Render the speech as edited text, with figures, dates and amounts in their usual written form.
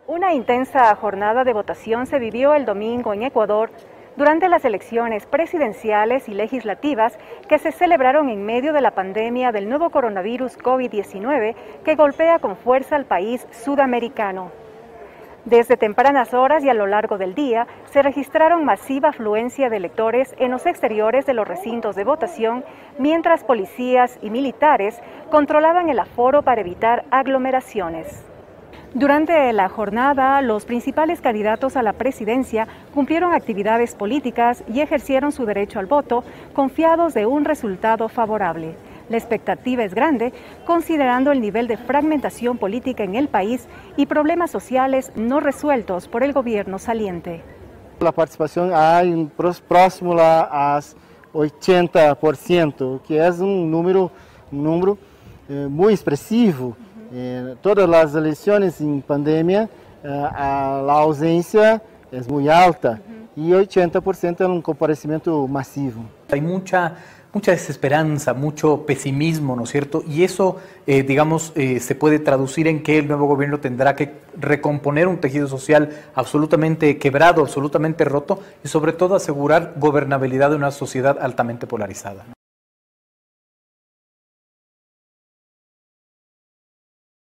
Una intensa jornada de votación se vivió el domingo en Ecuador durante las elecciones presidenciales y legislativas que se celebraron en medio de la pandemia del nuevo coronavirus COVID-19 que golpea con fuerza al país sudamericano. Desde tempranas horas y a lo largo del día se registraron masiva afluencia de electores en los exteriores de los recintos de votación, mientras policías y militares controlaban el aforo para evitar aglomeraciones. Durante la jornada, los principales candidatos a la presidencia cumplieron actividades políticas y ejercieron su derecho al voto, confiados de un resultado favorable. La expectativa es grande, considerando el nivel de fragmentación política en el país y problemas sociales no resueltos por el gobierno saliente. La participación hay próximo a 80%, que es un número muy expresivo. En todas las elecciones en pandemia, la ausencia es muy alta y 80% es un comparecimiento masivo. Hay mucha desesperanza, mucho pesimismo, ¿no es cierto? Y eso, se puede traducir en que el nuevo gobierno tendrá que recomponer un tejido social absolutamente quebrado, absolutamente roto y sobre todo asegurar gobernabilidad de una sociedad altamente polarizada.